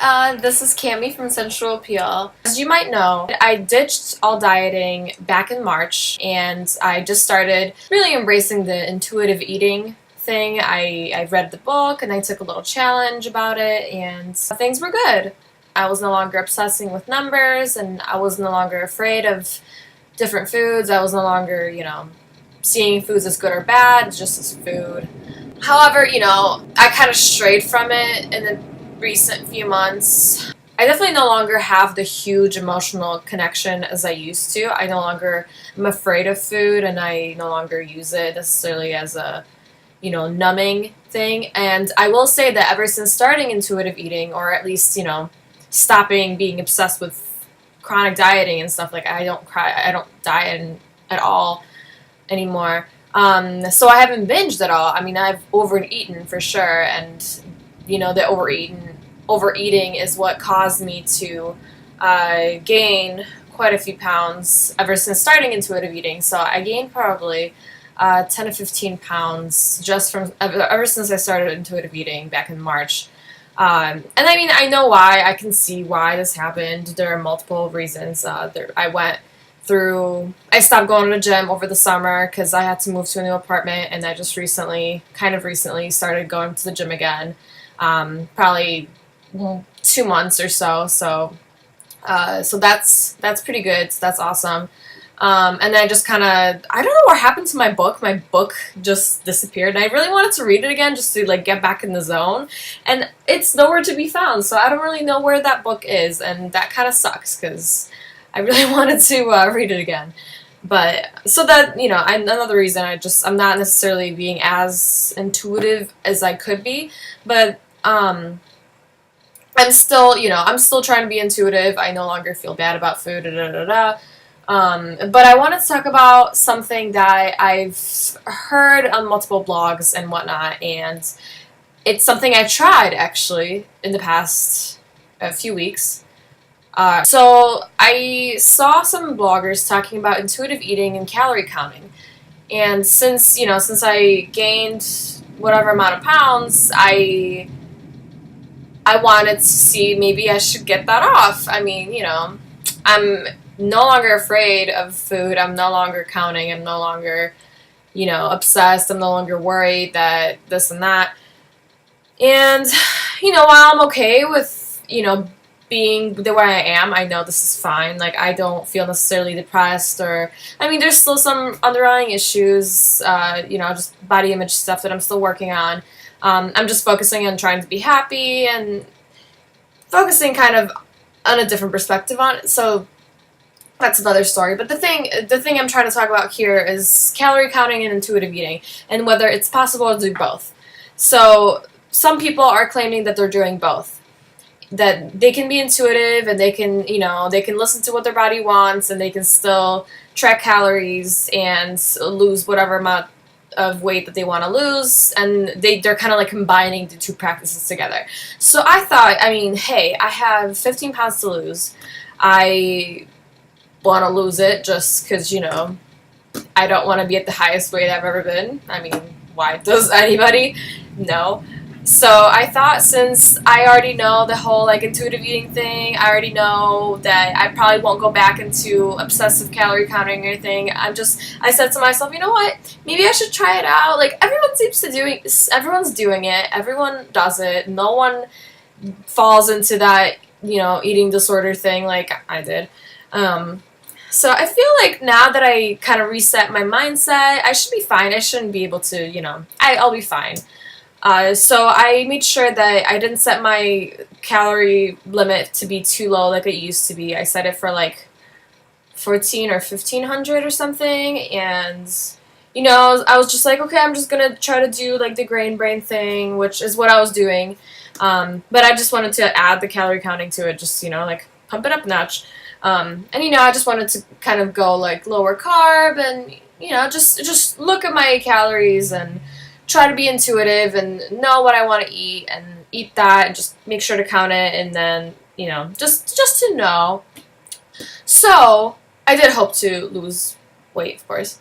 This is Cami from Sensual Appeal. As you might know, I ditched all dieting back in March, and I just started really embracing the intuitive eating thing. I read the book, and I took a little challenge about it, and things were good. I was no longer obsessing with numbers, and I was no longer afraid of different foods. I was no longer, seeing foods as good or bad, just as food. However, I kind of strayed from it in the recent few months. I definitely no longer have the huge emotional connection as I used to. I no longer am afraid of food, and I no longer use it necessarily as a, numbing thing. And I will say that ever since starting intuitive eating, or at least, stopping being obsessed with chronic dieting and stuff, like I don't diet at all anymore. So I haven't binged at all. I mean, I've overeaten for sure, and the overeating is what caused me to gain quite a few pounds ever since starting intuitive eating. So I gained probably 10 to 15 pounds just from ever since I started intuitive eating back in March. And I mean, I know why. I can see why this happened. There are multiple reasons. I stopped going to the gym over the summer because I had to move to a new apartment, and I just recently started going to the gym again. Probably 2 months or so. So that's pretty good. So that's awesome. And then I just kind of, I don't know what happened to my book. My book just disappeared, and I really wanted to read it again just to get back in the zone, and it's nowhere to be found. So I don't really know where that book is, and that kind of sucks because I really wanted to read it again. But so that, another reason I'm not necessarily being as intuitive as I could be, but I'm still trying to be intuitive. I no longer feel bad about food, but I wanted to talk about something that I've heard on multiple blogs and whatnot, and it's something I tried actually in the past few weeks. So I saw some bloggers talking about intuitive eating and calorie counting, and since I gained whatever amount of pounds, I wanted to see maybe I should get that off. I mean, I'm no longer afraid of food. I'm no longer counting. I'm no longer, obsessed. I'm no longer worried that this and that. And, while I'm okay with, being the way I am, I know this is fine. Like, I don't feel necessarily depressed, or, I mean, there's still some underlying issues, just body image stuff that I'm still working on. I'm just focusing on trying to be happy and focusing kind of on a different perspective on it. So that's another story. But the thing I'm trying to talk about here is calorie counting and intuitive eating, and whether it's possible to do both. So some people are claiming that they're doing both, that they can be intuitive and they can listen to what their body wants, and they can still track calories and lose whatever amount of weight that they want to lose, and they're kind of like combining the two practices together. So I thought, I mean, hey, I have 15 pounds to lose. I want to lose it just because, I don't want to be at the highest weight I've ever been. I mean, why does anybody? No. So I thought, since I already know the whole intuitive eating thing, I already know that I probably won't go back into obsessive calorie counting or anything. I said to myself, you know what? Maybe I should try it out. Like, everyone's doing it. Everyone does it. No one falls into that, eating disorder thing like I did. So I feel like now that I kind of reset my mindset, I should be fine. I shouldn't be able to, I'll be fine. So I made sure that I didn't set my calorie limit to be too low like it used to be. I set it for 14 or 1500 or something, and I was just like, okay, I'm just gonna try to do the grain brain thing, which is what I was doing. But I just wanted to add the calorie counting to it, just pump it up a notch. And I just wanted to kind of go lower carb, and just look at my calories and try to be intuitive and know what I want to eat, and eat that, and just make sure to count it, and then just to know. So I did hope to lose weight, of course.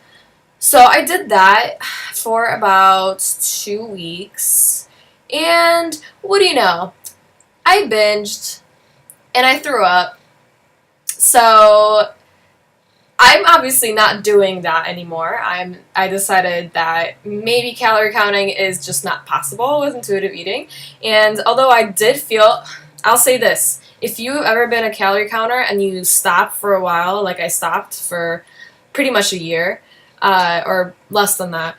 So I did that for about 2 weeks, and what do you know? I binged and I threw up. So I'm obviously not doing that anymore. I decided that maybe calorie counting is just not possible with intuitive eating. And although I did feel, I'll say this, if you've ever been a calorie counter and you stop for a while, like I stopped for pretty much a year, or less than that,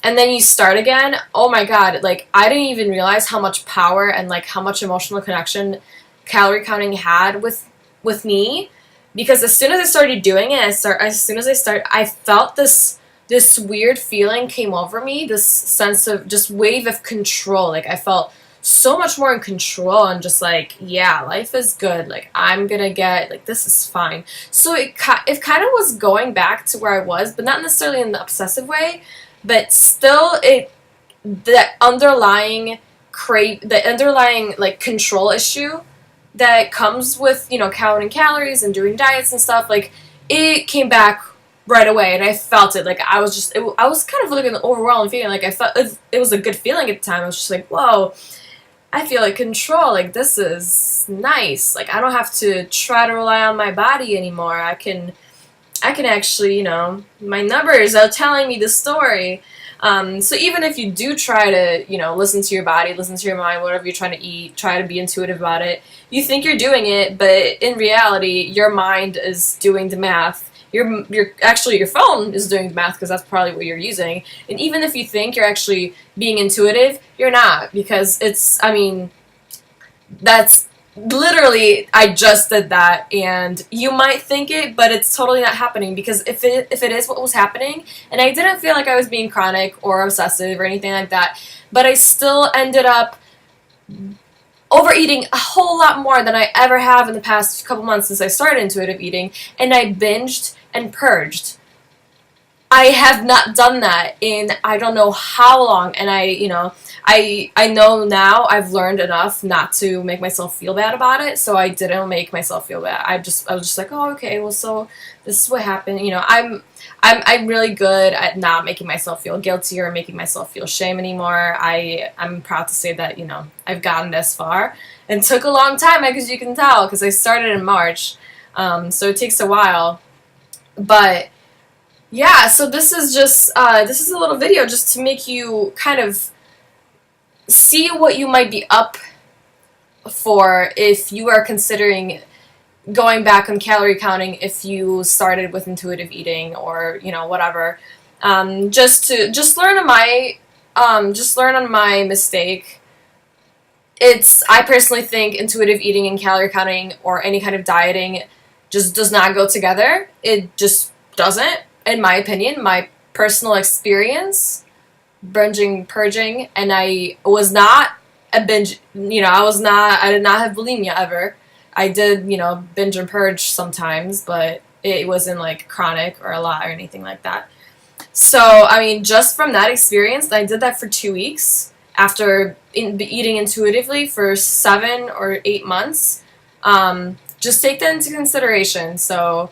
and then you start again, oh my god, like I didn't even realize how much power and like how much emotional connection calorie counting had with me. Because as soon as I started doing it, I felt this weird feeling came over me, this sense of just wave of control. Like I felt so much more in control and just like, yeah, life is good. Like I'm gonna get, like this is fine. So it kind of was going back to where I was, but not necessarily in the obsessive way, but still the underlying like control issue that comes with, you know, counting calories and doing diets and stuff, like it came back right away, and I felt it. Like I was kind of like an overwhelming feeling. Like I felt it was a good feeling at the time. I was just like, whoa, I feel like control. Like this is nice. Like I don't have to try to rely on my body anymore. I can actually, you know, my numbers are telling me the story. So even if you do try to, you know, listen to your body, listen to your mind, whatever you're trying to eat, try to be intuitive about it, you think you're doing it, but in reality, your mind is doing the math. Your phone is doing the math because that's probably what you're using. And even if you think you're actually being intuitive, you're not, because that's literally, I just did that, and you might think it, but it's totally not happening. Because if it is what was happening, and I didn't feel like I was being chronic or obsessive or anything like that, but I still ended up overeating a whole lot more than I ever have in the past couple months since I started intuitive eating, and I binged and purged. I have not done that in I don't know how long, and I know now I've learned enough not to make myself feel bad about it, so I didn't make myself feel bad. I was just like, oh, okay, well, so this is what happened. You know, I'm really good at not making myself feel guilty or making myself feel shame anymore. I'm proud to say that, you know, I've gotten this far, and it took a long time, as you can tell, because I started in March, so it takes a while, but. Yeah, so this is just this is a little video just to make you kind of see what you might be up for if you are considering going back on calorie counting if you started with intuitive eating, or, you know, whatever. Just learn on my mistake. I personally think intuitive eating and calorie counting or any kind of dieting just does not go together. It just doesn't. In my opinion, my personal experience, purging, and I was not a binge, you know, I did not have bulimia ever. I did, you know, binge and purge sometimes, but it wasn't like chronic or a lot or anything like that. So, I mean, just from that experience, I did that for 2 weeks after eating intuitively for 7 or 8 months. Just take that into consideration. So,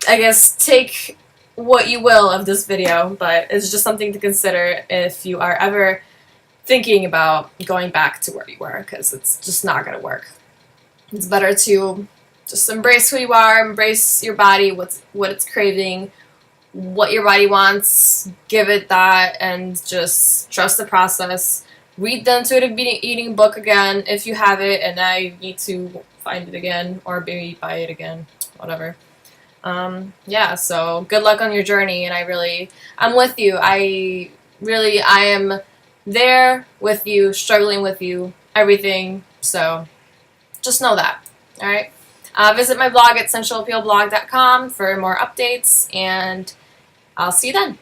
I guess take what you will of this video, but it's just something to consider if you are ever thinking about going back to where you were, because it's just not going to work. It's better to just embrace who you are, embrace your body, what it's craving, what your body wants, give it that, and just trust the process. Read the intuitive eating book again if you have it, and I need to find it again, or maybe buy it again, whatever. Yeah, so good luck on your journey, and I'm with you. I am there with you, struggling with you, everything, so just know that, alright? Visit my blog at sensualappealblog.com for more updates, and I'll see you then.